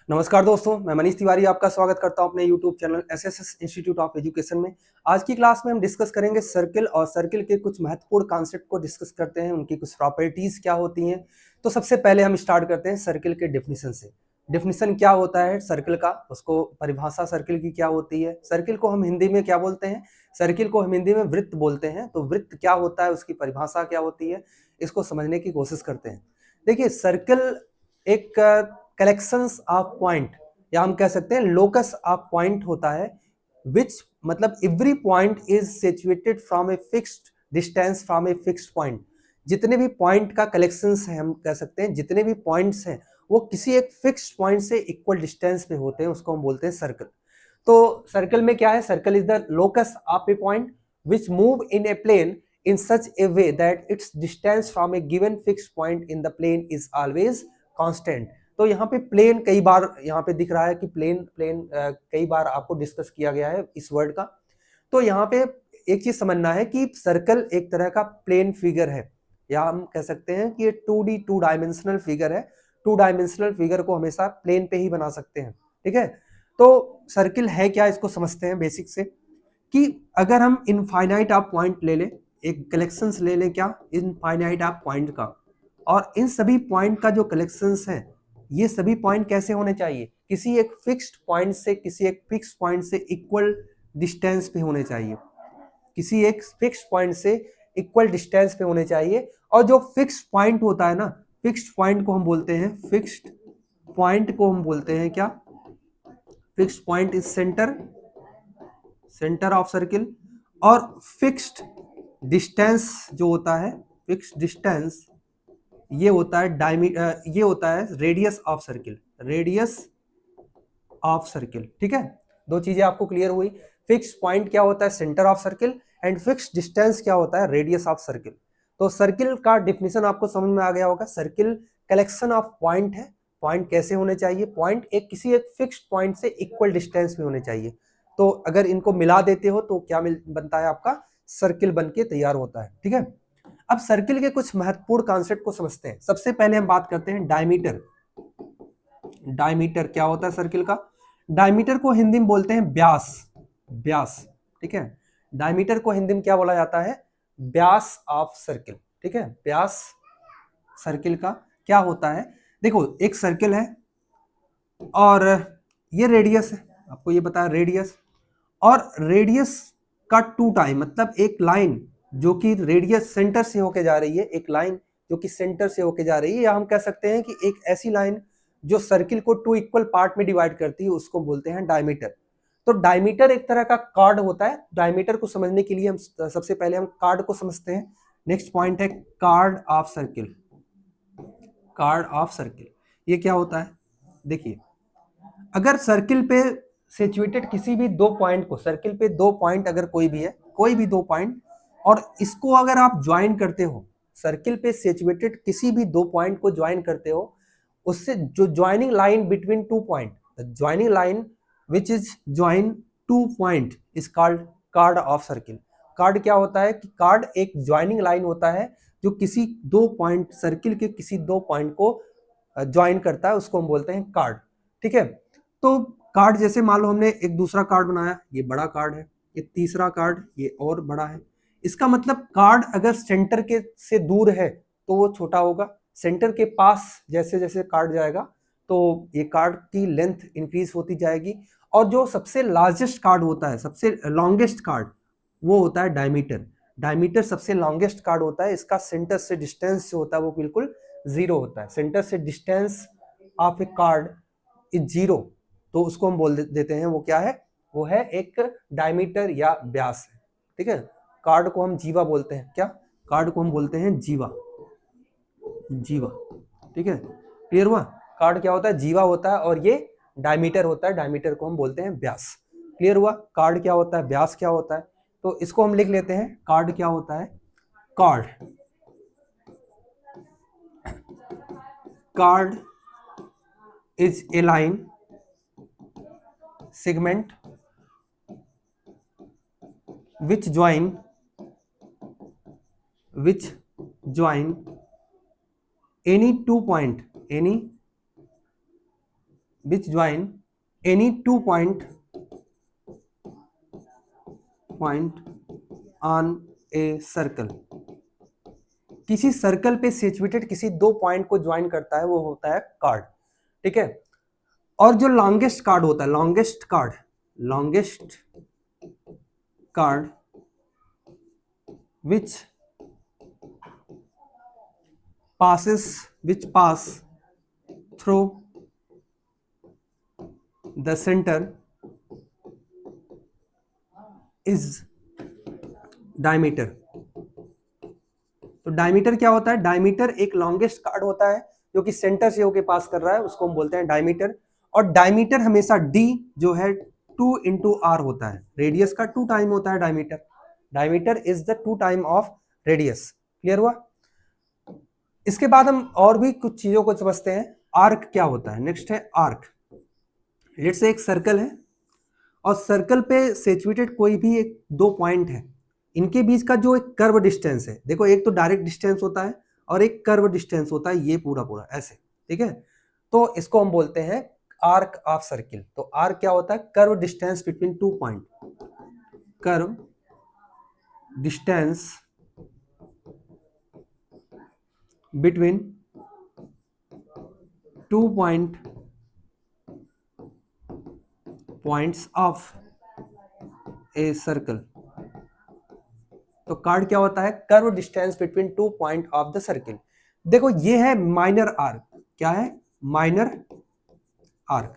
नमस्कार दोस्तों, मैं मनीष तिवारी आपका स्वागत करता हूं अपने YouTube channel SSS institute of education में। आज की क्लास में हम डिस्कस करेंगे सर्किल और सर्किल के कुछ महत्वपूर्ण कॉन्सेप्ट को डिस्कस करते हैं, उनकी कुछ प्रॉपर्टीज क्या होती हैं। तो सबसे पहले हम स्टार्ट करते हैं सर्किल के डेफिनेशन से। डेफिनेशन क्या होता है सर्किल का, उसको परिभाषा सर्किल की क्या होती है। सर्किल को हम हिंदी में क्या बोलते हैं? सर्किल को हम हिंदी में वृत्त बोलते हैं। तो वृत्त क्या होता है, उसकी परिभाषा क्या होती है, इसको समझने की कोशिश करते हैं। देखिए, सर्किल एक कलेक्शंस ऑफ पॉइंट या हम कह सकते हैं लोकस ऑफ पॉइंट होता है, विच मतलब every point is situated from a fixed distance from a fixed point. जितने भी पॉइंट का कलेक्शंस है, हम कह सकते हैं जितने भी पॉइंट्स हैं वो किसी एक फिक्स्ड पॉइंट से इक्वल डिस्टेंस पे होते हैं, उसको हम बोलते हैं सर्कल। तो सर्कल में क्या है? Circle is the locus of a point which move in a plane in such a way that its distance from a given fixed point in the plane is always constant। तो यहाँ पे plane कई बार यहाँ पे दिख रहा है कि प्लेन कई बार आपको डिस्कस किया गया है इस वर्ड का। तो यहाँ पे एक चीज समझना है कि सर्कल एक तरह का प्लेन फिगर है, या हम कह सकते हैं कि ये 2D टू डायमेंशनल फिगर है। टू डायमेंशनल फिगर को हमेशा प्लेन पे ही बना सकते हैं, ठीक है। तो सर्किल है क्या, इसको समझते हैं बेसिक से। कि अगर हम इनफाइनाइट ऑफ पॉइंट ले लें, एक कलेक्शंस ले लें, क्या इनफाइनाइट ऑफ पॉइंट का, और इन सभी पॉइंट का जो कलेक्शंस है, ये सभी पॉइंट कैसे होने चाहिए? किसी एक फिक्स्ड पॉइंट से किसी एक फिक्स्ड पॉइंट से इक्वल डिस्टेंस पे होने चाहिए। किसी एक फिक्स्ड पॉइंट से इक्वल डिस्टेंस पे होने चाहिए। और जो फिक्स्ड पॉइंट होता है ना, फिक्स्ड पॉइंट को हम बोलते हैं, फिक्स्ड पॉइंट को हम बोलते हैं क्या? Fixed point is centre of circle. और फिक्स्ड डिस्टेंस जो होता है, फिक्स्ड डिस्टेंस ये होता है ये होता है radius of circle, radius of circle, ठीक है। दो चीजें आपको क्लियर हुई। फिक्स्ड पॉइंट क्या होता है? Centre of circle. And fixed distance क्या होता है? Radius of circle. तो सर्किल का डिफिनेशन आपको समझ में आ गया होगा। सर्किल कलेक्शन ऑफ पॉइंट है। पॉइंट कैसे होने चाहिए? पॉइंट एक किसी एक फिक्स्ड पॉइंट से इक्वल डिस्टेंस में होने चाहिए। तो अगर इनको मिला देते हो तो क्या बनता है? आपका सर्किल बन के तैयार होता है, ठीक है। अब सर्किल के कुछ महत्वपूर्ण कॉन्सेप्ट को समझते हैं। सबसे पहले हम बात करते हैं डायमीटर। डायमीटर क्या होता है सर्किल का? डायमीटर को हिंदी में बोलते हैं व्यास, व्यास, ठीक है। डायमीटर को हिंदी में क्या बोला जाता है? व्यास ऑफ सर्किल, ठीक है। व्यास सर्किल का क्या होता है? देखो, एक सर्किल है और ये रेडियस है, आपको ये बताया रेडियस। और रेडियस का टू टाइम, मतलब एक लाइन जो कि रेडियस सेंटर से होके जा रही है, एक लाइन जो कि सेंटर से होके जा रही है, या हम कह सकते हैं कि एक ऐसी लाइन जो सर्किल को टू इक्वल पार्ट में डिवाइड करती है, उसको बोलते हैं डायमीटर। तो डायमीटर एक तरह का कार्ड होता है। डायमीटर को समझने के लिए हम सबसे पहले हम कार्ड को समझते हैं। नेक्स्ट पॉइंट है card of circle. Card of circle ये क्या होता है? देखिए, अगर सर्किल पे सिचुएटेड किसी भी दो पॉइंट को, सर्किल पे दो पॉइंट अगर कोई भी है, कोई भी दो पॉइंट, और इसको अगर आप ज्वाइन करते हो, सर्किल पे सिचुएटेड किसी भी दो पॉइंट को ज्वाइन करते हो, उससे जो joining line between two point, the joining line which is join two point is called card of circle. Card क्या होता है? कि कार्ड एक ज्वाइनिंग लाइन होता है जो किसी दो पॉइंट, सर्किल के किसी दो पॉइंट को ज्वाइन करता है, उसको हम बोलते हैं कार्ड, ठीक है। तो कार्ड जैसे मान लो हमने एक दूसरा कार्ड बनाया, ये बड़ा कार्ड है, ये तीसरा कार्ड ये और बड़ा है। इसका मतलब कार्ड अगर सेंटर के से दूर है तो वो छोटा होगा, सेंटर के पास जैसे जैसे कार्ड जाएगा तो ये कार्ड की लेंथ इंक्रीज होती जाएगी। और जो सबसे लार्जेस्ट कार्ड होता है, सबसे लॉन्गेस्ट कार्ड, वो होता है डायमीटर। डायमीटर सबसे लॉन्गेस्ट कार्ड होता है। इसका सेंटर से डिस्टेंस जो होता है वो बिल्कुल जीरो होता है। सेंटर से distance of A card is zero, तो उसको हम बोल देते हैं, वो क्या है? वो है एक डायमीटर या व्यास है, ठीक है। कार्ड को हम जीवा बोलते हैं। क्या? कार्ड को हम बोलते हैं जीवा, जीवा, ठीक है। क्लियर हुआ? कार्ड क्या होता है? जीवा होता है, और ये डायमीटर होता है, डायमीटर को हम बोलते हैं व्यास। क्लियर हुआ? कार्ड क्या होता है, व्यास क्या होता है। तो इसको हम लिख लेते हैं, कार्ड क्या होता है? Card, card is a line segment which join any two point, any which join any 2 point on a circle, किसी सर्कल पे सिचुएटेड किसी दो पॉइंट को ज्वाइन करता है, वो होता है कार्ड, ठीक है। और जो लॉन्गेस्ट कार्ड होता है, longest card which pass through the center is diameter। तो डायमीटर क्या होता है? डायमीटर एक लॉन्गेस्ट कार्ड होता है जो कि सेंटर से होके पास कर रहा है, उसको हम बोलते हैं डायमीटर। और डायमीटर हमेशा d जो है 2 into r होता है, रेडियस का 2 टाइम होता है diameter. Diameter is the 2 time of radius. Clear हुआ? इसके बाद हम और भी कुछ चीजों को समझते हैं। आर्क क्या होता है? नेक्स्ट है आर्क। लेट्स से एक सर्कल है और सर्कल पे सिचुएटेड कोई भी एक दो पॉइंट है, इनके बीच का जो एक कर्व डिस्टेंस है, देखो एक तो डायरेक्ट डिस्टेंस होता है और एक कर्व डिस्टेंस होता है, ये पूरा पूरा ऐसे, ठीक है। तो इसको हम बोलते हैं आर्क ऑफ सर्किल। तो आर्क क्या होता है? Curve distance between 2 point, curve distance between 2 points of a circle. तो कार्ड क्या होता है? Curve distance between 2 point of the circle. देखो ये है माइनर आर्क। क्या है? Minor arc.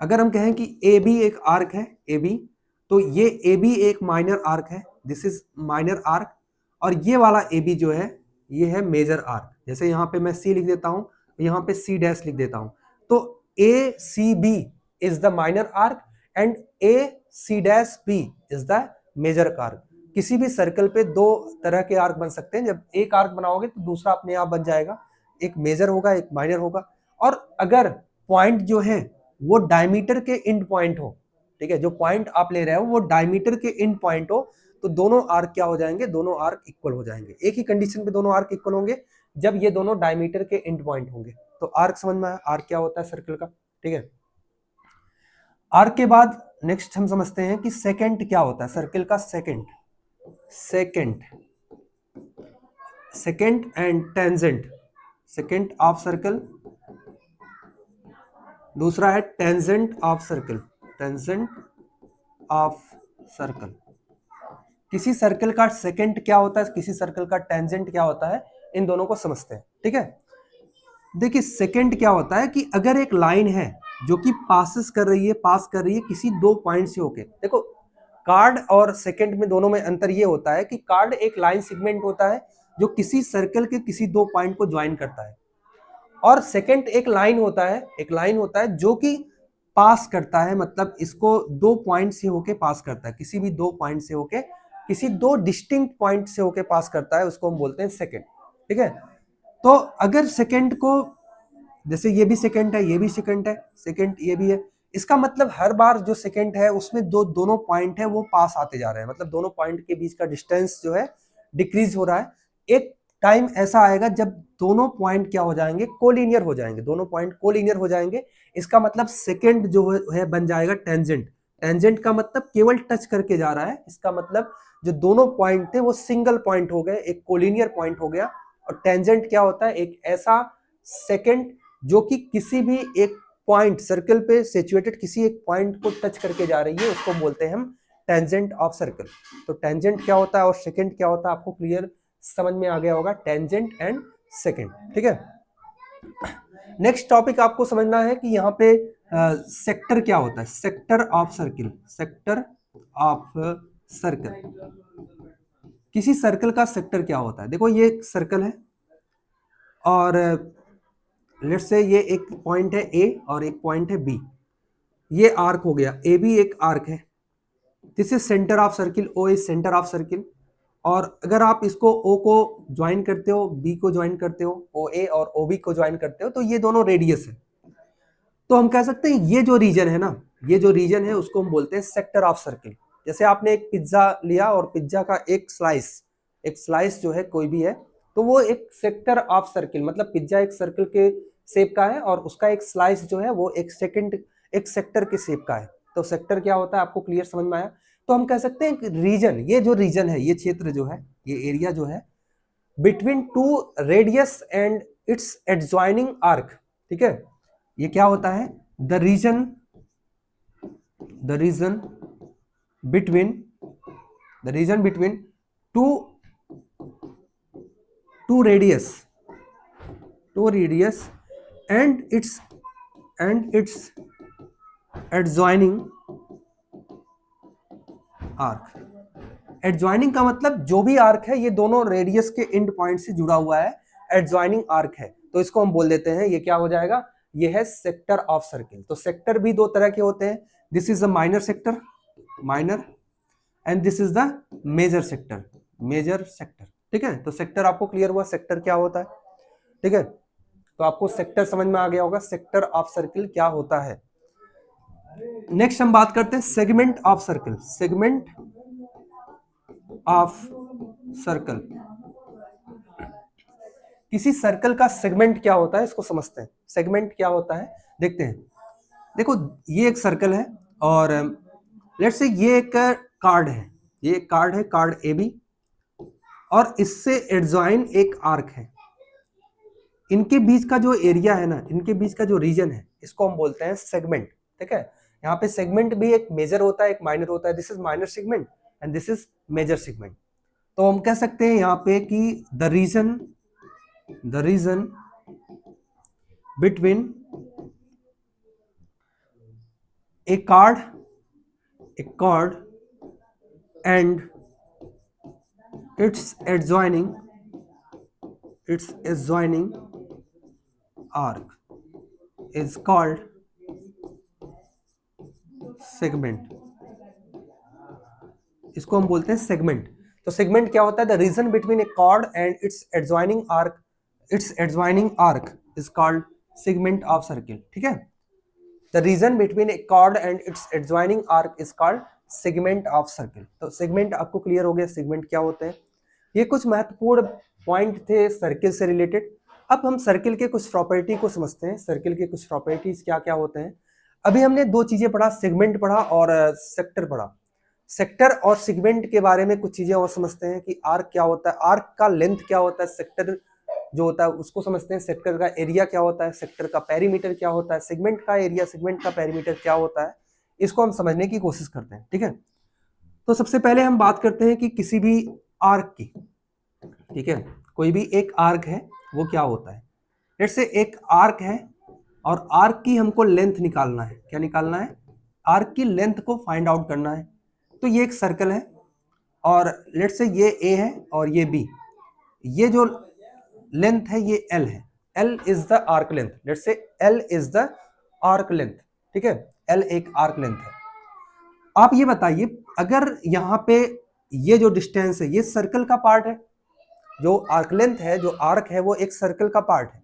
अगर हम कहें कि ए बी एक आर्क है, ए बी, तो ये ए बी एक माइनर आर्क है, दिस इज माइनर आर्क। और ये वाला ए बी जो है ये है मेजर आर्क। जैसे यहाँ पे मैं सी लिख देता हूँ, यहाँ पे सी डैश लिख देता हूँ। तो A C B is the minor arc and A C dash B is the major arc. किसी भी सर्कल पे दो तरह के आर्क बन सकते हैं। जब एक आर्क बनाओगे तो दूसरा अपने आप बन जाएगा, एक मेजर होगा एक माइनर होगा। और अगर पॉइंट जो है वो डायमीटर के एंड पॉइंट हो, ठीक है, जो पॉइंट आप ले रहे हो वो डायमीटर के एंड पॉइंट हो, तो दोनों आर्क क्या हो जाएंगे? दोनों आर्क इक्वल हो जाएंगे। एक ही कंडीशन पे दोनों आर्क इक्वल होंगे, जब ये दोनों डायमीटर के एंड पॉइंट होंगे। तो आर्क समझ में आया? आर्क क्या होता है सर्कल का, ठीक है। आर्क के बाद नेक्स्ट हम समझते हैं कि सेकेंड क्या होता है सर्कल का। Second and tangent. Second of circle, दूसरा है tangent of circle. Tangent of circle. किसी सर्कल का सेकेंड क्या होता है, किसी सर्कल का टेंजेंट क्या होता है, इन दोनों को समझते हैं, ठीक है। देखिए सेकेंड क्या होता है कि अगर एक लाइन है जो कि पास कर रही है किसी दो पॉइंट से होके। देखो कार्ड और सेकेंड में दोनों में अंतर ये होता है कि कार्ड एक लाइन सेगमेंट होता है जो किसी सर्कल के किसी दो पॉइंट को ज्वाइन करता है, और सेकेंड एक लाइन होता है जो कि पास करता है, मतलब इसको दो पॉइंट से होके पास करता है, किसी भी दो पॉइंट से होके, किसी दो डिस्टिंक्ट पॉइंट से होके पास करता है, उसको हम बोलते हैं सेकेंड, ठीक है। तो अगर सेकेंड को, जैसे ये भी सेकेंड है, ये भी सेकेंड है, सेकेंड ये भी है, इसका मतलब हर बार जो सेकेंड है उसमें दोनों पॉइंट है वो पास आते जा रहे हैं, मतलब दोनों पॉइंट के बीच का डिस्टेंस जो है डिक्रीज हो रहा है। एक टाइम ऐसा आएगा जब दोनों पॉइंट क्या हो जाएंगे? कोलिनियर हो जाएंगे, दोनों पॉइंट कोलिनियर हो जाएंगे। इसका मतलब सेकेंड जो है बन जाएगा टेंजेंट। टेंजेंट का मतलब केवल टच करके जा रहा है, इसका मतलब जो दोनों पॉइंट थे वो सिंगल पॉइंट हो गए, एक कोलिनियर पॉइंट हो गया। और टेंजेंट क्या होता है? एक ऐसा सेकेंड जो कि किसी भी एक पॉइंट सर्कल पे सिचुएटेड किसी एक पॉइंट को टच करके जा रही है, उसको बोलते हैं हम टेंजेंट ऑफ सर्कल। तो टेंजेंट क्या होता है और सेकेंड क्या होता है, आपको क्लियर समझ में आ गया होगा, टेंजेंट एंड सेकेंड, ठीक है। नेक्स्ट टॉपिक आपको समझना है कि यहाँ पे सेक्टर क्या होता है। Sector of circle. Sector of circle, किसी सर्कल का सेक्टर क्या होता है? देखो ये एक सर्कल है और लेट्स से ये एक पॉइंट है ए और एक पॉइंट है बी, ये आर्क हो गया, ए बी एक आर्क है, this is centre of circle, O is centre of circle. और अगर आप इसको ओ को ज्वाइन करते हो, बी को ज्वाइन करते हो, ओ ए और ओ बी को ज्वाइन करते हो, तो ये दोनों रेडियस है। तो हम कह सकते हैं ये जो रीजन है ना, ये जो रीजन है उसको हम बोलते हैं सेक्टर ऑफ सर्किल। जैसे आपने एक पिज्जा लिया और पिज्जा का एक स्लाइस जो है कोई भी है, तो वो एक सेक्टर ऑफ सर्किल, मतलब पिज्जा एक सर्कल के शेप का है और उसका एक स्लाइस जो है वो एक सेक्टर के शेप का है। तो सेक्टर क्या होता है आपको क्लियर समझ में आया। तो हम कह सकते हैं रीजन, ये जो रीजन है, ये क्षेत्र जो है, ये एरिया जो है between two radius and it's adjoining arc, ठीक है, ये क्या होता है, the region between two radius and it's adjoining arc. Adjoining का मतलब जो भी आर्क है ये दोनों रेडियस के एंड पॉइंट से जुड़ा हुआ है, एडजॉइनिंग आर्क है, तो इसको हम बोल देते हैं, ये क्या हो जाएगा, ये है सेक्टर ऑफ सर्किल। तो सेक्टर भी दो तरह के होते हैं, this is a minor sector, minor, and this is the major sector, ठीक है। तो सेक्टर आपको क्लियर हुआ, सेक्टर क्या होता है, ठीक है। तो आपको सेक्टर समझ में आ गया होगा, सेक्टर ऑफ सर्किल क्या होता है। नेक्स्ट हम बात करते हैं segment of circle. Segment of circle, किसी सर्कल का सेगमेंट क्या होता है इसको समझते हैं। सेगमेंट क्या होता है देखते हैं। देखो ये एक सर्कल है और लेट्स से ये एक कार्ड है, ये एक कार्ड है, कार्ड ए बी, और इससे एडजॉइन एक आर्क है। इनके बीच का जो एरिया है ना, इनके बीच का जो रीजन है, इसको हम बोलते हैं सेगमेंट, ठीक है। यहाँ पे सेगमेंट भी एक मेजर होता है, एक माइनर होता है, this is minor segment and this is major segment. तो हम कह सकते हैं यहाँ पे कि the region between a chord and its adjoining arc is called segment। इसको हम बोलते हैं सेगमेंट। तो सेगमेंट क्या होता है, the region between A chord and its adjoining arc is called segment of circle, ठीक है। The region between a chord and its adjoining arc is called segment of circle। तो segment आपको clear हो गया, segment क्या होते हैं। ये कुछ महत्वपूर्ण पॉइंट थे सर्किल से रिलेटेड। अब हम सर्किल के कुछ प्रॉपर्टी को समझते हैं। सर्किल के कुछ प्रॉपर्टीज क्या क्या होते हैं। अभी हमने दो चीजें पढ़ा, सेगमेंट पढ़ा और सेक्टर पढ़ा। सेक्टर और सेगमेंट के बारे में कुछ चीजें और समझते हैं कि आर्क क्या होता है, आर्क का लेंथ क्या होता है, सेक्टर जो होता है उसको समझते हैं, सेक्टर का एरिया क्या होता है, सेक्टर का पेरीमीटर क्या होता है, सेगमेंट का एरिया, सेगमेंट का पेरीमीटर क्या होता है, इसको हम समझने की कोशिश करते हैं, ठीक है। तो सबसे पहले हम बात करते हैं कि किसी भी आर्क की, ठीक है, कोई भी एक आर्क है वो क्या होता है। लेट्स से एक आर्क है और आर्क की हमको लेंथ निकालना है। क्या निकालना है, आर्क की लेंथ को फाइंड आउट करना है। तो ये एक सर्कल है और लेट्स से ये ए है और ये बी, ये जो लेंथ है ये L है, L is the arc length, let's say L is the arc length, ठीक है, L एक आर्क लेंथ है। आप ये बताइए, अगर यहाँ पे ये जो डिस्टेंस है ये सर्कल का पार्ट है, जो आर्क लेंथ है, जो आर्क है वो एक सर्कल का पार्ट है।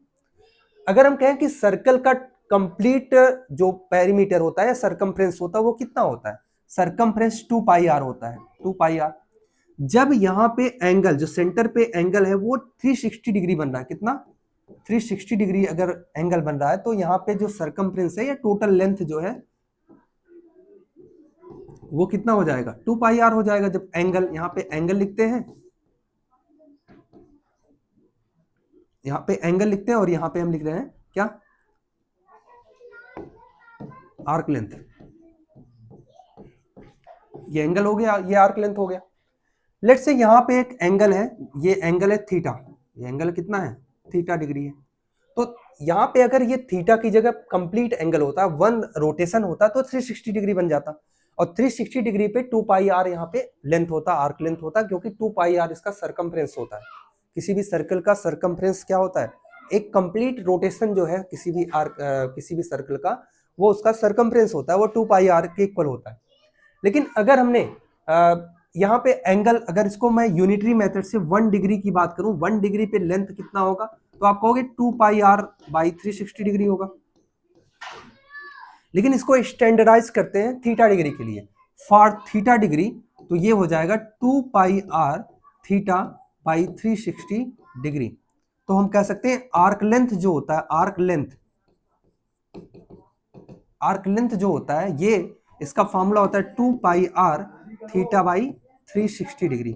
अगर हम कहें कि सर्कल का कंप्लीट जो पेरीमीटर होता है, सरकमफ्रेंस होता है, वो कितना होता है, सरकमफ्रेंस 2 पाई आर होता है, 2 पाई आर। जब यहाँ पे एंगल, जो सेंटर पे एंगल है वो 360 डिग्री बन रहा है, कितना, 360 डिग्री अगर एंगल बन रहा है, तो यहाँ पे जो सरकमफ्रेंस है या टोटल लेंथ जो है वो कितना हो जाएगा, 2 पाई आर हो जाएगा। जब एंगल, यहाँ पे एंगल लिखते हैं, यहाँ पे एंगल लिखते हैं और यहाँ पे हम लिख रहे हैं क्या, आर्क लेंथ। ये एंगल हो गया, ये आर्क लेंथ हो गया। लेट्स से यहाँ पे एक एंगल है, ये एंगल है थीटा, ये एंगल कितना है, थीटा डिग्री है। तो यहाँ पे अगर ये थीटा की जगह कंप्लीट एंगल होता, 1 रोटेशन होता, तो 360 डिग्री बन जाता, और 360 डिग्री पे 2 पाई आर यहाँ पे लेंथ होता, आर्क लेंथ होता, क्योंकि 2 पाई आर इसका सरकमफ्रेंस होता है। किसी भी सर्कल का सरकमफ्रेंस क्या होता है, एक कंप्लीट रोटेशन जो है किसी भी सर्कल का, वो उसका सरकमफ्रेंस होता है, वो 2 पाई आर के इक्वल होता है। लेकिन अगर हमने यहाँ पे एंगल, अगर इसको मैं यूनिटरी मेथड से 1 डिग्री की बात करूं, 1 डिग्री पे लेंथ कितना होगा, तो आप कहोगे 2 पाई आर बाई 360 डिग्री होगा। लेकिन इसको स्टैंडर्डाइज करते हैं थीटा डिग्री के लिए, फॉर थीटा डिग्री, तो ये हो जाएगा 2 pi r theta by 360 degree. तो हम कह सकते हैं आर्क लेंथ जो होता है, आर्क लेंथ जो होता है, ये इसका फॉर्मूला होता है 2 pi r theta by 360 degree,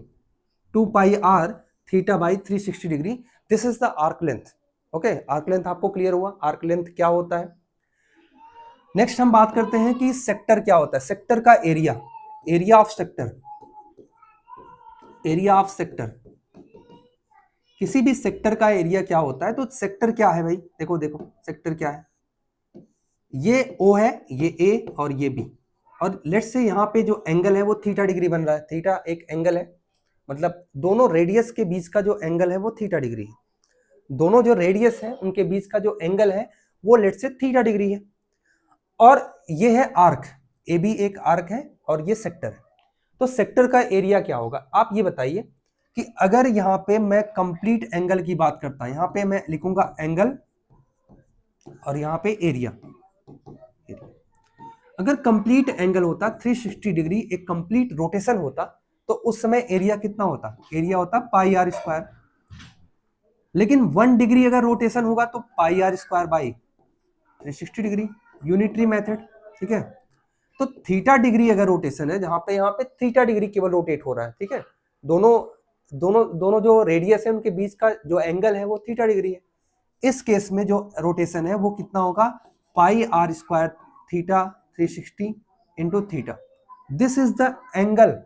2 pi r theta by 360 degree, this is the arc length. Okay, arc length आपको क्लियर हुआ आर्क लेंथ क्या होता है। नेक्स्ट हम बात करते हैं कि सेक्टर क्या होता है। सेक्टर का area, area of sector, area of sector, किसी भी सेक्टर का एरिया क्या होता है। तो सेक्टर क्या है भाई, देखो देखो सेक्टर क्या है, ये O है, ये A और ये B, और लेट्स से यहाँ पे जो एंगल है वो थीटा डिग्री बन रहा है। थीटा एक एंगल है, मतलब दोनों रेडियस के बीच का जो एंगल है वो थीटा डिग्री है। दोनों जो रेडियस है उनके बीच का जो एंगल है वो लेट्स से थीटा डिग्री है। और ये है आर्क, AB एक आर्क है और ये सेक्टर है। तो सेक्टर का एरिया क्या होगा, आप ये बताइए कि अगर यहाँ पे मैं कंप्लीट एंगल की बात करता, यहाँ पे मैं लिखूंगा एंगल और यहाँ पे एरिया। अगर कंप्लीट एंगल होता 360 डिग्री, एक कंप्लीट रोटेशन होता, तो उस समय एरिया कितना होता, एरिया होता पाई आर स्क्वायर। लेकिन 1 डिग्री अगर रोटेशन होगा तो pi r square by 360 degree, unitary method, ठीक है। तो थीटा डिग्री अगर रोटेशन है, जहां पे यहाँ पे थीटा डिग्री केवल रोटेट हो रहा है, ठीक है, दोनों दोनों दोनों जो रेडियस है उनके बीच का जो एंगल है वो थीटा डिग्री है। इस केस में जो रोटेशन है वो कितना होगा, pi r square theta 360 into theta, this is the angle.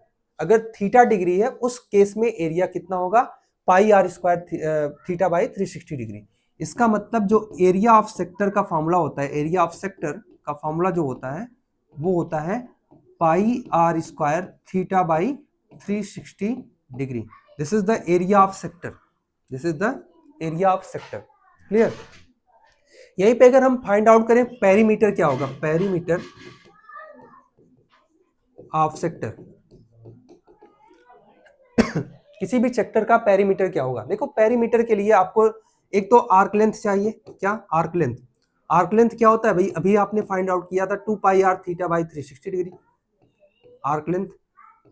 अगर थीटा डिग्री है उस केस में एरिया कितना होगा, pi r square theta by 360 degree. इसका मतलब जो एरिया ऑफ सेक्टर का फॉर्मूला होता है, एरिया ऑफ सेक्टर का फॉर्मूला जो होता है वो होता है pi r square theta by 360 degree. This is the area of sector, this is the area of sector. Clear. यहीं पे अगर हम फाइंड आउट करें पेरीमीटर क्या होगा, पेरीमीटर ऑफ सेक्टर, किसी भी सेक्टर का पेरीमीटर क्या होगा। देखो पेरीमीटर के लिए आपको एक तो आर्क लेंथ चाहिए, क्या आर्क लेंथ, आर्क लेंथ क्या होता है भाई, अभी आपने फाइंड आउट किया था 2 pi r theta by 360 degree, arc length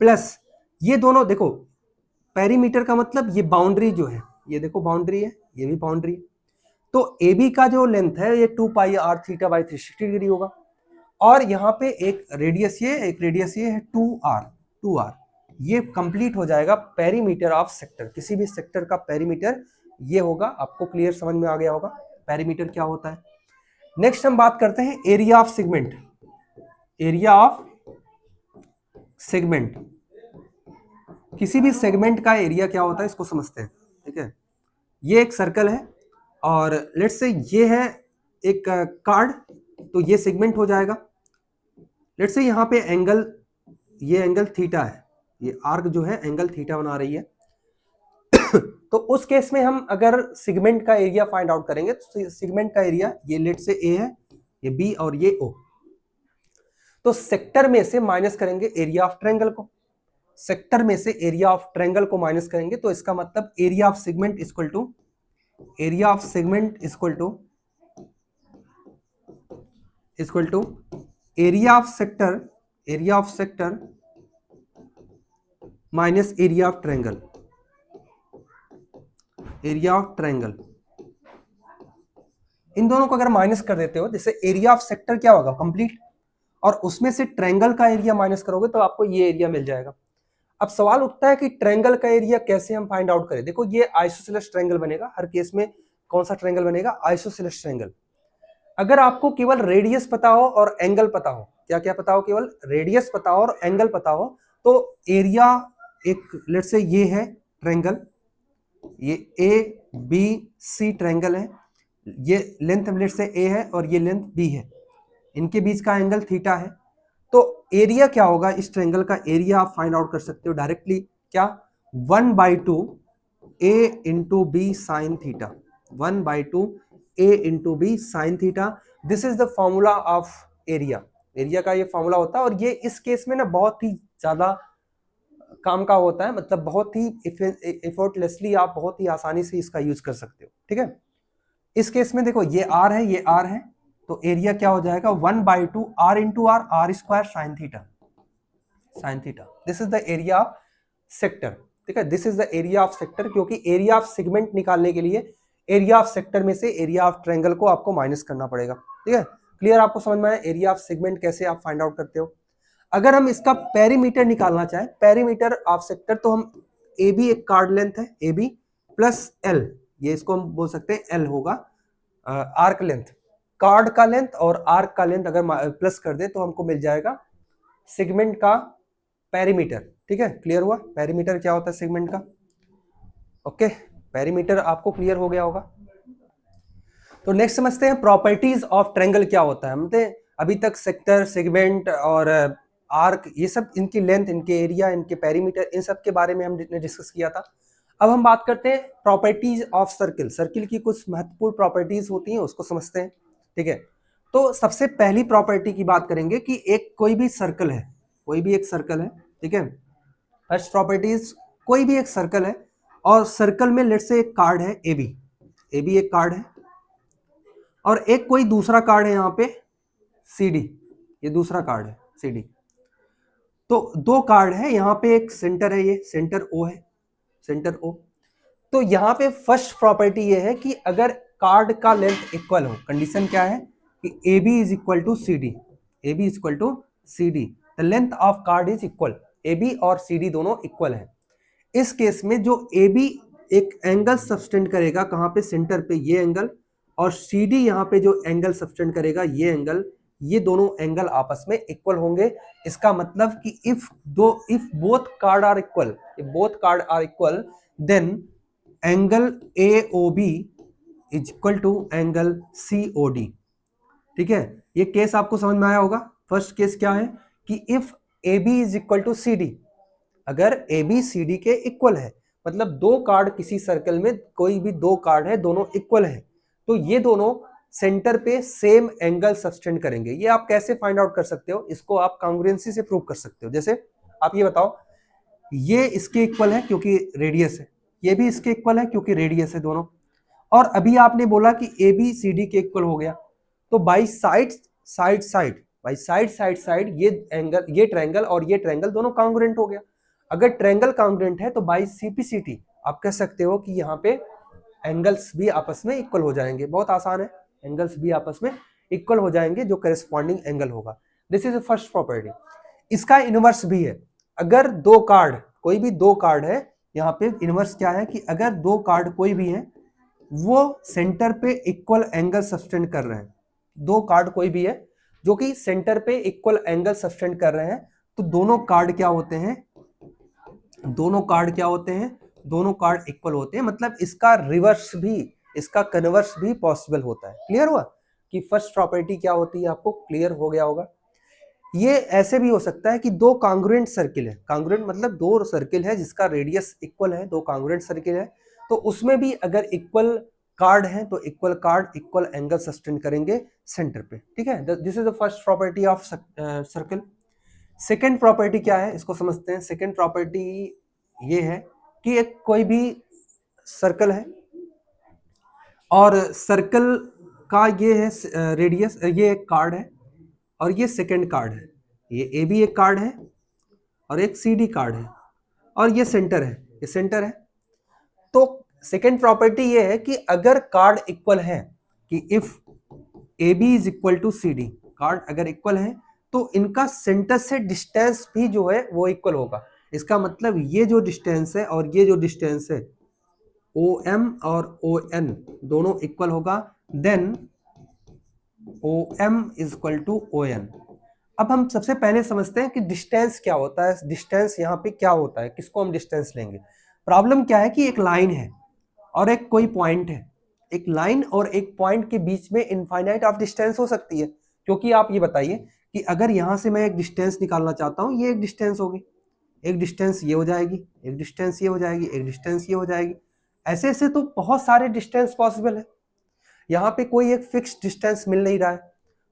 plus ये दोनों। देखो पेरीमीटर का मतलब ये बाउंड्री जो है, ये देखो बाउंड्री है, ये भी बाउंड्री है, तो ए बी का जो लेंथ है ये 2 pi r theta by 360 degree होगा। और यहाँ पे एक रेडियस ये, एक रेडियस ये है 2r, ये कंप्लीट हो जाएगा पेरीमीटर ऑफ सेक्टर। किसी भी सेक्टर का पेरीमीटर ये होगा। आपको क्लियर समझ में आ गया होगा पेरीमीटर क्या होता है। नेक्स्ट हम बात करते हैं area of segment, area of segment, किसी भी सेगमेंट का एरिया क्या होता है इसको समझते हैं, ठीक है। ये एक सर्कल है और लेट्स से ये है एक कार्ड, तो ये सेगमेंट हो जाएगा। लेट्स से यहाँ पे एंगल, ये एंगल थीटा है, ये आर्क जो है एंगल थीटा बना रही है तो उस केस में हम अगर सेगमेंट का एरिया फाइंड आउट करेंगे तो सेगमेंट का एरिया ये लेट से ए है, ये बी और ये ओ, तो सेक्टर में से माइनस करेंगे एरिया ऑफ ट्रायंगल को, सेक्टर में से एरिया ऑफ ट्रायंगल को माइनस करेंगे, तो इसका मतलब area of segment equal to, area of segment equal to area of sector, area of sector minus area of triangle, area of triangle. इन दोनों को अगर माइनस कर देते हो, जैसे एरिया ऑफ सेक्टर क्या होगा कंप्लीट, और उसमें से ट्रायंगल का एरिया माइनस करोगे तो आपको ये एरिया मिल जाएगा। अब सवाल उठता है कि ट्रायंगल का एरिया कैसे हम फाइंड आउट करें। देखो ये आइसोसेलेस ट्रायंगल बनेगा हर केस में। कौन सा ट्रायंगल बनेगा, आइसोसेलेस ट्रायंगल। अगर आपको केवल रेडियस पता हो और एंगल पता हो, क्या क्या पता हो, केवल रेडियस पता हो और एंगल पता हो, तो एरिया एक लेट्स से ये है ट्रायंगल, ये ए बी सी ट्रायंगल है, ये लेंथ लेट्स से ए है और ये लेंथ बी है, इनके बीच का एंगल थीटा है। तो एरिया क्या होगा इस ट्रायंगल का, एरिया आप फाइंड आउट कर सकते हो डायरेक्टली, क्या 1/2 A into B sine theta, 1/2 A into B sine theta, this is the formula of area. Area का ये फॉर्मूला होता है और ये इस केस में ना बहुत ही ज्यादा काम का होता है, मतलब बहुत ही एफर्टलेसली आप बहुत ही आसानी से इसका यूज कर सकते हो, ठीक है। इस केस में देखो ये आर है, ये आर है, तो एरिया क्या हो जाएगा 1/2 R into R, R square sine theta, sine theta, this is the area of sector, ठीक है। This is the area of sector, क्योंकि एरिया ऑफ सेगमेंट निकालने के लिए एरिया ऑफ सेक्टर में से एरिया ऑफ ट्रायंगल को आपको माइनस करना पड़ेगा। ठीक है, क्लियर? आपको समझ में आया एरिया ऑफ सेगमेंट कैसे आप फाइंड आउट करते हो। अगर हम इसका पेरीमीटर निकालना चाहें, पेरीमीटर ऑफ सेक्टर, तो हम ए बी एक कार्ड लेंथ है, ए बी प्लस एल, ये इसको हम बोल सकते हैं एल होगा आर्क लेंथ, कार्ड का लेंथ और आर्क का लेंथ अगर प्लस कर दें तो हमको मिल जाएगा सेगमेंट का पेरीमीटर। ठीक है, क्लियर हुआ? पेरीमीटर क्या होता है सेगमेंट का। ओके, पेरीमीटर आपको क्लियर हो गया होगा। तो नेक्स्ट समझते हैं प्रॉपर्टीज ऑफ ट्रायंगल क्या होता है। मतलब अभी तक सेक्टर, सेगमेंट और आर्क, ये सब इनकी लेंथ, इनके एरिया, इनके पेरीमीटर, इन सब के बारे में हमने डिस्कस किया था। अब हम बात करते हैं प्रॉपर्टीज ऑफ सर्किल। सर्किल की कुछ महत्वपूर्ण प्रॉपर्टीज होती हैं, उसको समझते हैं। ठीक है, तो सबसे पहली प्रॉपर्टी की बात करेंगे कि एक कोई भी सर्कल है, कोई भी एक सर्कल है। ठीक है, फर्स्ट प्रॉपर्टीज, कोई भी एक सर्कल है और सर्कल में लेट्स से एक कार्ड है ए बी, ए बी एक कार्ड है और एक कोई दूसरा कार्ड है यहाँ पे सी डी, ये दूसरा कार्ड है सी डी। तो दो कार्ड है, यहाँ पे एक सेंटर है, ये सेंटर ओ है, सेंटर ओ। तो यहाँ पे फर्स्ट प्रॉपर्टी ये है कि अगर कार्ड का लेंथ इक्वल हो, कंडीशन क्या है कि A B is equal to C D, A B is equal to C D, the length of chord is equal, A B और सी डी दोनों इक्वल है। इस केस में जो ए बी एक एंगल सब्सटेंड करेगा कहाँ पे, सेंटर पे, ये एंगल, और सी डी यहाँ पे जो एंगल सब्सटेंड करेगा ये एंगल, ये दोनों एंगल आपस में इक्वल होंगे। इसका मतलब कि if both chord are equal, if both chord are equal, then angle A O B is equal to angle C O D. ठीक है, ये केस आपको समझ में आया होगा। फर्स्ट केस क्या है कि if A B is equal to C D, अगर ए बी सी डी के इक्वल है, मतलब दो कार्ड किसी सर्कल में, कोई भी दो कार्ड है, दोनों इक्वल है, तो ये दोनों सेंटर पे सेम एंगल सब्सटेंड करेंगे। ये आप कैसे फाइंड आउट कर सकते हो, इसको आप कांग्रुएंसी से प्रूव कर सकते हो। जैसे आप ये बताओ, ये इसके इक्वल है क्योंकि रेडियस है, ये भी इसके इक्वल है क्योंकि रेडियस है दोनों, और अभी आपने बोला कि ए बी सी डी के इक्वल हो गया, तो बाई साइड ये एंगल, ये ट्रायंगल और ये ट्रायंगल दोनों कांग्रुएंट हो गया। अगर ट्रायंगल कांग्रुएंट है तो बाई सीपीसीटी आप कह सकते हो कि यहाँ पे एंगल्स भी आपस में इक्वल हो जाएंगे। बहुत आसान है, एंगल्स भी आपस में इक्वल हो जाएंगे जो करेस्पॉन्डिंग एंगल होगा। This is the first property. इसका इनवर्स भी है, अगर दो कार्ड, कोई भी दो कार्ड है, यहाँ पे इनवर्स क्या है कि अगर दो कार्ड कोई भी है वो सेंटर पे इक्वल एंगल सब्सटेंड कर रहे हैं, दो कार्ड कोई भी है जो कि सेंटर पे इक्वल एंगल सब्सटेंड कर रहे हैं, तो दोनों कार्ड क्या होते हैं, दोनों कार्ड क्या होते हैं, दोनों कार्ड इक्वल होते हैं। मतलब इसका रिवर्स भी, इसका कन्वर्स भी पॉसिबल होता है। क्लियर हुआ कि फर्स्ट प्रॉपर्टी क्या होती है, आपको क्लियर हो गया होगा। ये ऐसे भी हो सकता है कि दो कांग्रुएंट सर्किल है, कांग्रुएंट मतलब दो सर्किल है जिसका रेडियस इक्वल है, दो कांग्रुएंट सर्किल है, तो उसमें भी अगर इक्वल कार्ड है तो equal card equal angle sustain करेंगे सेंटर पे। ठीक है, this is the first property of circle. Second property क्या है, इसको समझते हैं। सेकेंड प्रॉपर्टी ये है कि एक कोई भी सर्कल है और सर्कल का ये है रेडियस, ये एक कार्ड है और ये सेकेंड कार्ड है, ये ए बी एक कार्ड है और एक सी डी कार्ड है और ये सेंटर है, ये सेंटर है। तो सेकेंड प्रॉपर्टी ये है कि अगर कार्ड इक्वल है, कि if A B is equal to C D, chord अगर इक्वल है तो इनका सेंटर से डिस्टेंस भी जो है वो इक्वल होगा। इसका मतलब ये जो डिस्टेंस है और ये जो डिस्टेंस है ओ एम और ओ एन दोनों इक्वल होगा, then O M is equal to O N. अब हम सबसे पहले समझते हैं कि डिस्टेंस क्या होता है, डिस्टेंस यहाँ पे क्या होता है, किसको हम डिस्टेंस लेंगे। प्रॉब्लम क्या है कि एक लाइन है और एक कोई पॉइंट है, एक लाइन और एक पॉइंट के बीच में इनफाइनाइट ऑफ डिस्टेंस हो सकती है। क्योंकि आप ये बताइए कि अगर यहाँ से मैं एक डिस्टेंस निकालना चाहता हूँ, ये एक डिस्टेंस होगी, एक डिस्टेंस ये हो जाएगी, एक डिस्टेंस ये हो जाएगी, एक डिस्टेंस ये हो जाएगी, ऐसे ऐसे तो बहुत सारे डिस्टेंस पॉसिबल है। यहाँ पे कोई एक फिक्स डिस्टेंस मिल नहीं रहा है,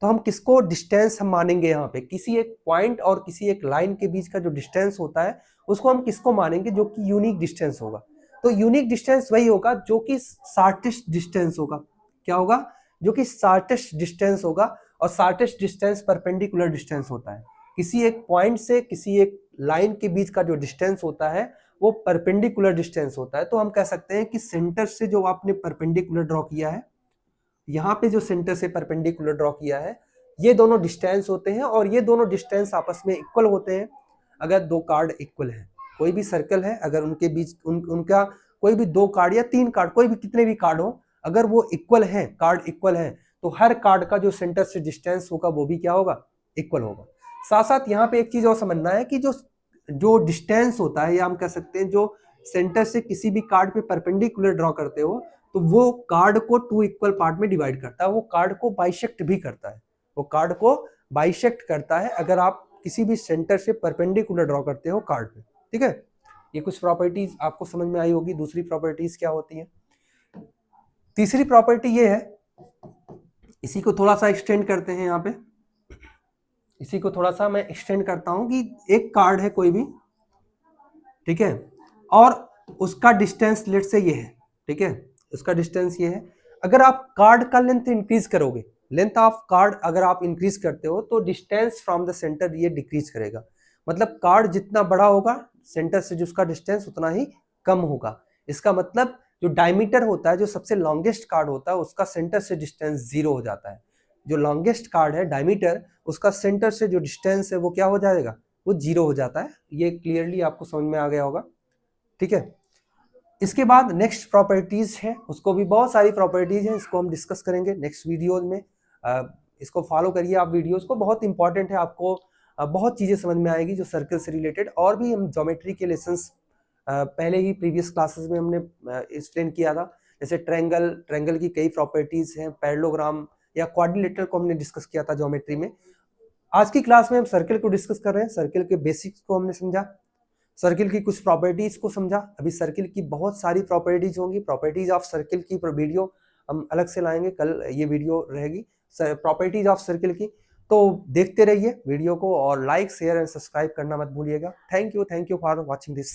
तो हम किसको डिस्टेंस हम मानेंगे, यहाँ पे किसी एक पॉइंट और किसी एक लाइन के बीच का जो डिस्टेंस होता है उसको हम किसको मानेंगे, जो कि यूनिक डिस्टेंस होगा। तो यूनिक डिस्टेंस वही होगा जो कि शॉर्टेस्ट डिस्टेंस होगा। क्या होगा, जो कि शॉर्टेस्ट डिस्टेंस होगा, और शॉर्टेस्ट डिस्टेंस परपेंडिकुलर डिस्टेंस होता है। किसी एक पॉइंट से किसी एक लाइन के बीच का जो डिस्टेंस होता है वो परपेंडिकुलर डिस्टेंस होता है। तो हम कह सकते हैं कि सेंटर से जो आपने परपेंडिकुलर ड्रॉ किया है, यहाँ पे जो सेंटर से परपेंडिकुलर ड्रॉ किया है, ये दोनों डिस्टेंस होते हैं और ये दोनों डिस्टेंस आपस में इक्वल होते हैं अगर दो कार्ड इक्वल है। कोई भी सर्कल है, अगर उनके बीच उनका कोई भी दो कार्ड या तीन कार्ड, कोई भी कितने भी कार्ड हो, अगर वो इक्वल है, कार्ड इक्वल है, तो हर कार्ड का जो सेंटर से डिस्टेंस होगा वो भी क्या होगा, इक्वल होगा। साथ साथ यहाँ पे एक चीज और समझना है कि जो डिस्टेंस होता है, या हम कह सकते हैं जो सेंटर से किसी भी कार्ड पे परपेंडिकुलर ड्रॉ करते हो, तो वो कार्ड को टू इक्वल पार्ट में डिवाइड करता है, वो कार्ड को बाइसेक्ट भी करता है, वो कार्ड को बाइसेक्ट करता है अगर आप किसी भी सेंटर से परपेंडिकुलर ड्रॉ करते हो कार्ड पे। ठीक है, ये कुछ प्रॉपर्टीज आपको समझ में आई होगी। दूसरी प्रॉपर्टीज क्या होती है? तीसरी प्रॉपर्टी ये है, इसी को थोड़ा सा एक्सटेंड करते हैं यहाँ पे, इसी को थोड़ा सा मैं एक्सटेंड करता हूं कि एक कार्ड है कोई भी, ठीक है, और उसका डिस्टेंस लेट से ये है, ठीक है, उसका डिस्टेंस ये है। अगर आप कार्ड का लेंथ इंक्रीज करोगे, लेंथ ऑफ कार्ड अगर आप इंक्रीज करते हो, तो डिस्टेंस फ्रॉम द सेंटर ये डिक्रीज करेगा। मतलब कार्ड जितना बड़ा होगा, सेंटर से जो उसका डिस्टेंस उतना ही कम होगा। इसका मतलब जो डायमीटर होता है, जो सबसे लॉन्गेस्ट कार्ड होता है, उसका सेंटर से डिस्टेंस 0 हो जाता है। जो लॉन्गेस्ट कार्ड है डायमीटर, उसका सेंटर से जो डिस्टेंस है वो क्या हो जाएगा, वो 0 हो जाता है। ये क्लियरली आपको समझ में आ गया होगा। ठीक है, इसके बाद नेक्स्ट प्रॉपर्टीज है, उसको भी बहुत सारी प्रॉपर्टीज है, इसको हम डिस्कस करेंगे नेक्स्ट वीडियोज में। इसको फॉलो करिए आप वीडियोज को, बहुत इंपॉर्टेंट है, आपको बहुत चीजें समझ में आएगी जो सर्कल से रिलेटेड। और भी हम ज्योमेट्री के लेसन्स पहले ही प्रीवियस क्लासेस में हमने एक्सप्लेन किया था, जैसे ट्रायंगल की कई प्रॉपर्टीज हैं, पैरेललोग्राम या क्वाड्रिलेटरल को हमने डिस्कस किया था ज्योमेट्री में। आज की क्लास में हम सर्कल को डिस्कस कर रहे हैं, सर्कल के बेसिक्स को हमने समझा, सर्किल की कुछ प्रॉपर्टीज को समझा। अभी सर्किल की बहुत सारी प्रॉपर्टीज होंगी, प्रॉपर्टीज ऑफ सर्किल की वीडियो हम अलग से लाएंगे, कल ये वीडियो रहेगी प्रॉपर्टीज ऑफ सर्किल की। तो देखते रहिए वीडियो को और लाइक शेयर एंड सब्सक्राइब करना मत भूलिएगा। Thank you for watching this.